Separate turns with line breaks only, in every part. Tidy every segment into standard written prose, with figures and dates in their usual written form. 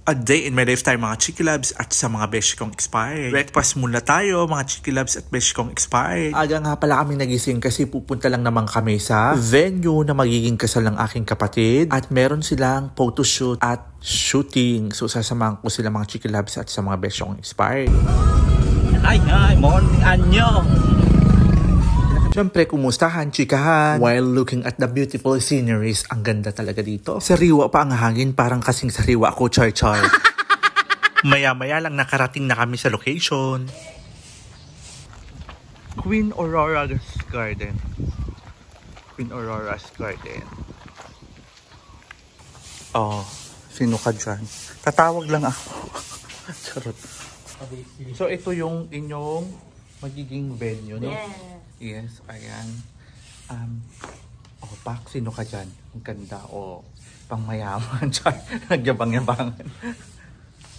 A day in my life tayo mga Chiki Loves at sa mga beshi kong expired. Breakfast muna tayo mga Chiki Loves at beshi kong expired. Aga nga pala kami nagising kasi pupunta lang naman kami sa venue na magiging kasal ng aking kapatid. At meron silang photoshoot at shooting. So sasamahan ko sila mga Chiki Loves at sa mga beshi kong expired.
Hi, morning, anyong!
Siyempre, kumustahan, chikahan. While looking at the beautiful sceneries, ang ganda talaga dito. Sariwa pa ang hangin, parang kasing sariwa ako, char-char. Maya-maya lang nakarating na kami sa location. Queen Aurora's Garden. Queen Aurora's Garden. Oh, sino ka dyan? Tatawag lang ako. Charot. So, ito yung inyong magiging venue, no?
Yeah.
Yes, ayan. Pak, sino ka dyan? Ang ganda, pang mayaman. Nagyabang-yabangan.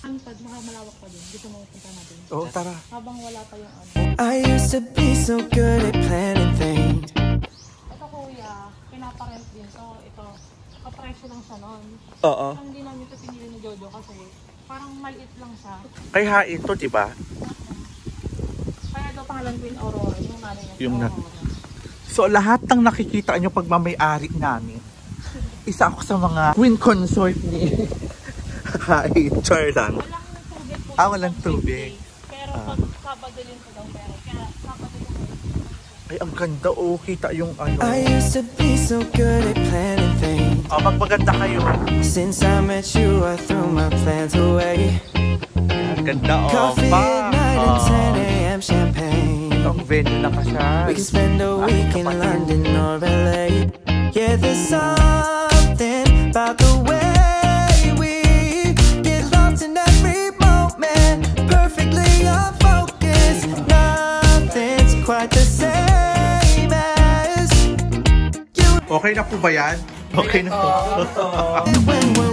Pag malawak pa din, dito mo punta natin.
Oo, tara.
Habang wala pa yung ano.
I used to be so good at planning things.
Ito kuya, pinaparent din. So ito, kapresyo lang siya nun.
Oo.
So, hindi namin ito pinili ni Jojo kasi parang maliit lang siya.
Kay hain to, diba?
Kaya daw pangalan Queen Aurora, yung nanay niya.
Yung So lahat ng nakikita nyo pag mamay-ari namin, isa ako sa mga queen consort ni hain. Char lang.
Walang tubig po.
Walang tubig.
Pero pag Sabado din ko daw pero. Kaya Sabado din.
Ay, ang ganda, kita yung ano.
I used to be so good at planning things.
Magmaganda kayo.
Since I met you, I threw my plans away.
Ang ganda,
Coffee at night and 10 a.m. champagne.
Ang venue na kasal.
We can spend a week in London or LA. Yeah, there's something about the way we get lost in every moment. Perfectly unfocused. Nothing's quite the same as you.
Okay na po ba yan? Okay na po.
When we're